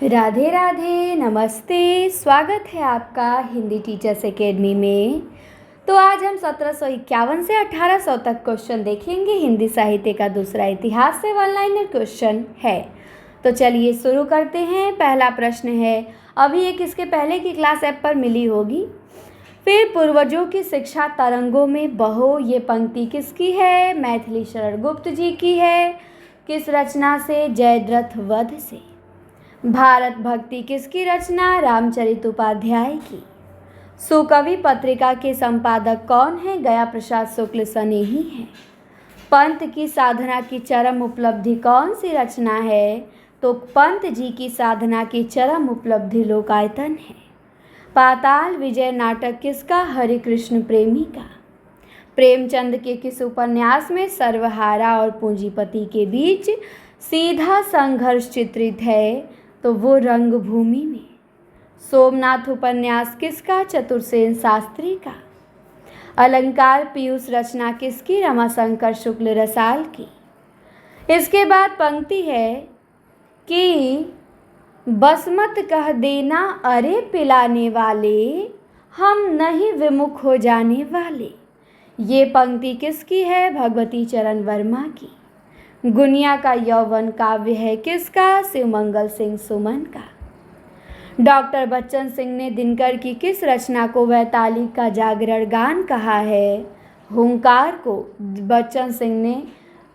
राधे राधे, नमस्ते। स्वागत है आपका हिंदी टीचर्स एकेडमी में। तो आज हम 1751 से 1800 तक क्वेश्चन देखेंगे। हिंदी साहित्य का दूसरा इतिहास से वन लाइनर क्वेश्चन है। तो चलिए शुरू करते हैं। पहला प्रश्न है, अभी ये किसके पहले की क्लास ऐप पर मिली होगी। फिर पूर्वजों की शिक्षा तरंगों में बहो, ये पंक्ति किसकी है? मैथिली शरण गुप्त जी की है। किस रचना से? जयद्रथ वध से। भारत भक्ति किसकी रचना? रामचरित उपाध्याय की। सुकवि पत्रिका के संपादक कौन है? गया प्रसाद शुक्ल सनेही हैं। पंत की साधना की चरम उपलब्धि कौन सी रचना है? तो पंत जी की साधना की चरम उपलब्धि लोकायतन है। पाताल विजय नाटक किसका? हरि कृष्ण प्रेमी का। प्रेमचंद के किस उपन्यास में सर्वहारा और पूंजीपति के बीच सीधा संघर्ष चित्रित है? तो वो रंगभूमि में। सोमनाथ उपन्यास किसका? चतुर्सेन शास्त्री का। अलंकार पीयूष रचना किसकी? रमाशंकर शुक्ल रसाल की। इसके बाद पंक्ति है कि बस मत कह देना अरे पिलाने वाले, हम नहीं विमुख हो जाने वाले। ये पंक्ति किसकी है? भगवती चरण वर्मा की। गुनिया का यौवन काव्य है किसका? शिवमंगल सिंह सुमन का। डॉक्टर बच्चन सिंह ने दिनकर की किस रचना को वैतालिक का जागरण गान कहा है? हुंकार को। बच्चन सिंह ने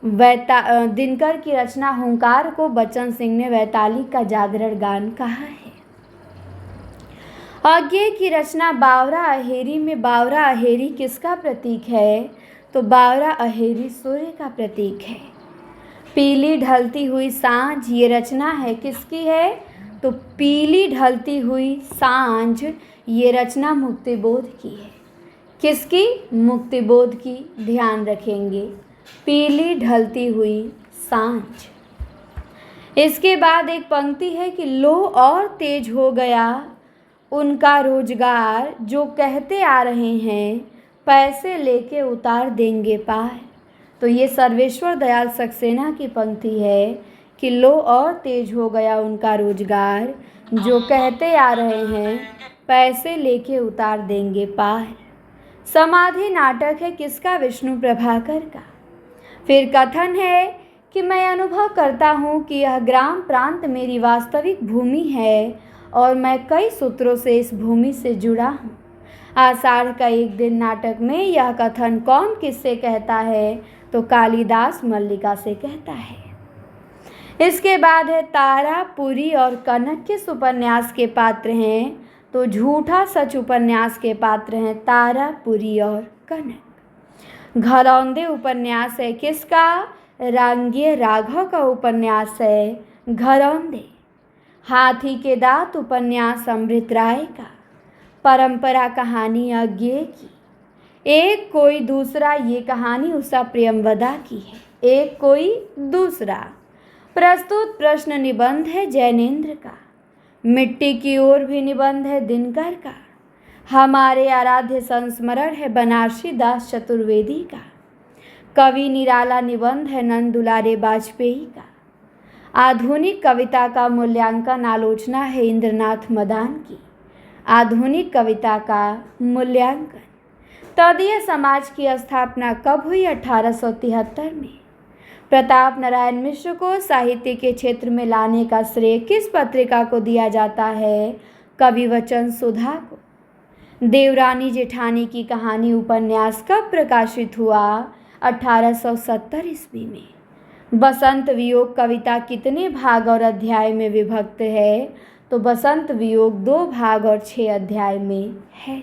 दिनकर की रचना हुंकार को बच्चन सिंह ने वैतालिक का जागरण गान कहा है। अज्ञेय की रचना बावरा अहेरी में बावरा अहेरी किसका प्रतीक है? तो बावरा अहेरी सूर्य का प्रतीक है। पीली ढलती हुई सांझ, ये रचना है किसकी है? तो पीली ढलती हुई सांझ, ये रचना मुक्तिबोध की है। किसकी? मुक्तिबोध की। ध्यान रखेंगे, पीली ढलती हुई सांझ। इसके बाद एक पंक्ति है कि लो और तेज हो गया उनका रोजगार, जो कहते आ रहे हैं पैसे लेके उतार देंगे पार। तो ये सर्वेश्वर दयाल सक्सेना की पंक्ति है कि लो और तेज हो गया उनका रोजगार, जो कहते आ रहे हैं पैसे लेके उतार देंगे पार। समाधि नाटक है किसका? विष्णु प्रभाकर का। फिर कथन है कि मैं अनुभव करता हूँ कि यह ग्राम प्रांत मेरी वास्तविक भूमि है और मैं कई सूत्रों से इस भूमि से जुड़ा हूँ। आषाढ़ का एक दिन नाटक में यह कथन कौन किससे कहता है? तो कालिदास मल्लिका से कहता है। इसके बाद है तारा, पुरी और कनक किस उपन्यास के पात्र हैं? तो झूठा सच उपन्यास के पात्र हैं तारा, पुरी और कनक। घरौंदे उपन्यास है किसका? रांगीय राघव का उपन्यास है घरौंदे। हाथी के दांत उपन्यास अमृत राय का। परंपरा कहानी अज्ञेय की। एक कोई दूसरा, ये कहानी उषा प्रियंवदा की है। एक कोई दूसरा। प्रस्तुत प्रश्न निबंध है जैनेन्द्र का। मिट्टी की ओर भी निबंध है दिनकर का। हमारे आराध्य संस्मरण है बनारसी दास चतुर्वेदी का। कवि निराला निबंध है नंद दुलारे वाजपेयी का। आधुनिक कविता का मूल्यांकन आलोचना है इंद्रनाथ मदान की। आधुनिक कविता का मूल्यांकन। तदीय समाज की स्थापना कब हुई? 1873 में। प्रताप नारायण मिश्र को साहित्य के क्षेत्र में लाने का श्रेय किस पत्रिका को दिया जाता है? कवि वचन सुधा को। देवरानी जेठानी की कहानी उपन्यास कब प्रकाशित हुआ? 1870 ईस्वी में। बसंत वियोग कविता कितने भाग और अध्याय में विभक्त है? तो बसंत वियोग 2 भाग और 6 अध्याय में है।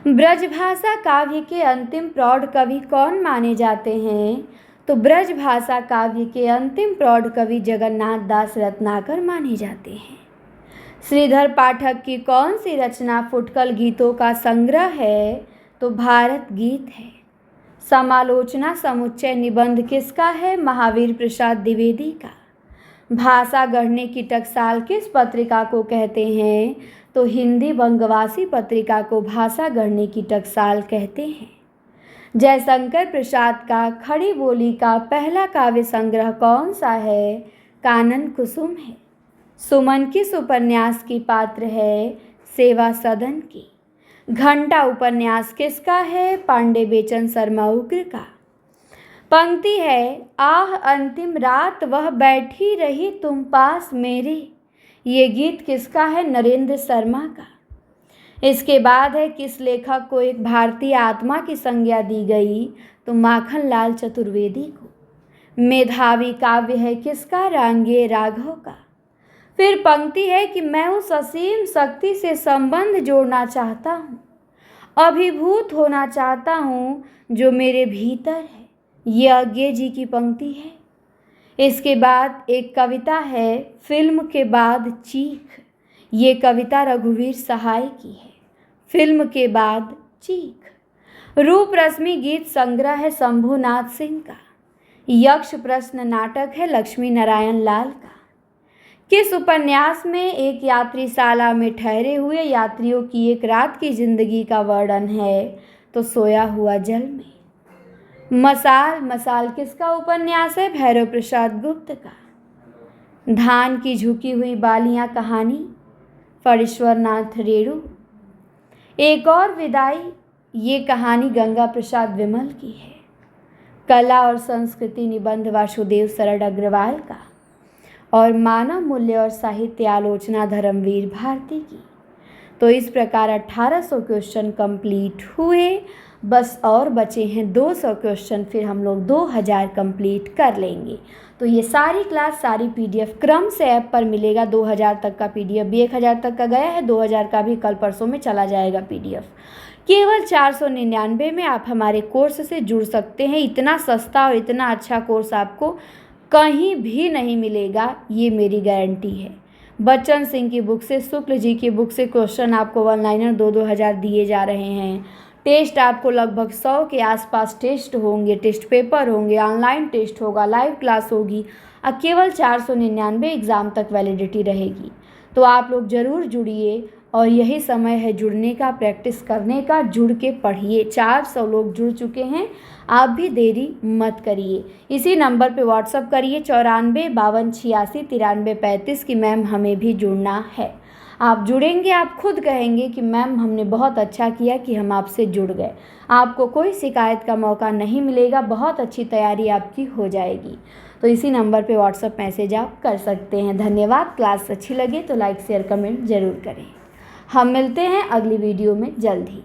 ब्रजभाषा काव्य के अंतिम प्रौढ़ कवि कौन माने जाते हैं? तो ब्रजभाषा काव्य के अंतिम प्रौढ़ कवि जगन्नाथ दास रत्नाकर माने जाते हैं। श्रीधर पाठक की कौन सी रचना फुटकल गीतों का संग्रह है? तो भारत गीत है। समालोचना समुच्चय निबंध किसका है? महावीर प्रसाद द्विवेदी का। भाषा गढ़ने की टकसाल किस पत्रिका को कहते हैं? तो हिंदी बंगवासी पत्रिका को भाषा गढ़ने की टकसाल कहते हैं। जयशंकर प्रसाद का खड़ी बोली का पहला काव्य संग्रह कौन सा है? कानन कुसुम है। सुमन किस उपन्यास की पात्र है? सेवा सदन की। घंटा उपन्यास किसका है? पांडे बेचन शर्मा उग्र का। पंक्ति है, आह अंतिम रात वह बैठी रही तुम पास मेरे। ये गीत किसका है? नरेंद्र शर्मा का। इसके बाद है, किस लेखक को एक भारतीय आत्मा की संज्ञा दी गई? तो माखन लाल चतुर्वेदी को। मेधावी काव्य है किसका? रांगे राघव का। फिर पंक्ति है कि मैं उस असीम शक्ति से संबंध जोड़ना चाहता हूँ, अभिभूत होना चाहता हूँ जो मेरे भीतर है। ये अज्ञे जी की पंक्ति है। इसके बाद एक कविता है, फिल्म के बाद चीख। ये कविता रघुवीर सहाय की है। फिल्म के बाद चीख। रूप रश्मि गीत संग्रह है शंभुनाथ सिंह का। यक्ष प्रश्न नाटक है लक्ष्मी नारायण लाल का। किस उपन्यास में एक यात्रीशाला में ठहरे हुए यात्रियों की एक रात की जिंदगी का वर्णन है? तो सोया हुआ जल में। मसाल किसका उपन्यास है? भैरव प्रसाद गुप्त का। धान की झुकी हुई बालियां कहानी फणीश्वर नाथ रेणु। एक और विदाई, ये कहानी गंगा प्रसाद विमल की है। कला और संस्कृति निबंध वासुदेव शरण अग्रवाल का। और मानव मूल्य और साहित्य आलोचना धर्मवीर भारती की। तो इस प्रकार 1800 क्वेश्चन कंप्लीट हुए। बस और बचे हैं 200 क्वेश्चन, फिर हम लोग 2000 कंप्लीट कर लेंगे। तो ये सारी क्लास, सारी पीडीएफ क्रम से ऐप पर मिलेगा। 2000 तक का पीडीएफ भी 1000 तक का गया है, 2000 का भी कल परसों में चला जाएगा पीडीएफ। केवल 499 में आप हमारे कोर्स से जुड़ सकते हैं। इतना सस्ता और इतना अच्छा कोर्स आपको कहीं भी नहीं मिलेगा, ये मेरी गारंटी है। बच्चन सिंह की बुक से, शुक्ल जी की बुक से क्वेश्चन आपको वन लाइनर 2-2 हज़ार दिए जा रहे हैं। टेस्ट आपको लगभग 100 के आसपास टेस्ट होंगे, टेस्ट पेपर होंगे, ऑनलाइन टेस्ट होगा, लाइव क्लास होगी और केवल 499 एग्ज़ाम तक वैलिडिटी रहेगी। तो आप लोग ज़रूर जुड़िए और यही समय है जुड़ने का, प्रैक्टिस करने का। जुड़ के पढ़िए। 400 लोग जुड़ चुके हैं, आप भी देरी मत करिए। इसी नंबर पे व्हाट्सअप करिए 94 52 86 93 35 कि मैम हमें भी जुड़ना है। आप जुड़ेंगे, आप खुद कहेंगे कि मैम हमने बहुत अच्छा किया कि हम आपसे जुड़ गए। आपको कोई शिकायत का मौका नहीं मिलेगा, बहुत अच्छी तैयारी आपकी हो जाएगी। तो इसी नंबर पे व्हाट्सअप मैसेज आप कर सकते हैं। धन्यवाद। क्लास अच्छी लगे तो लाइक शेयर कमेंट ज़रूर करें। हम मिलते हैं अगली वीडियो में जल्द ही।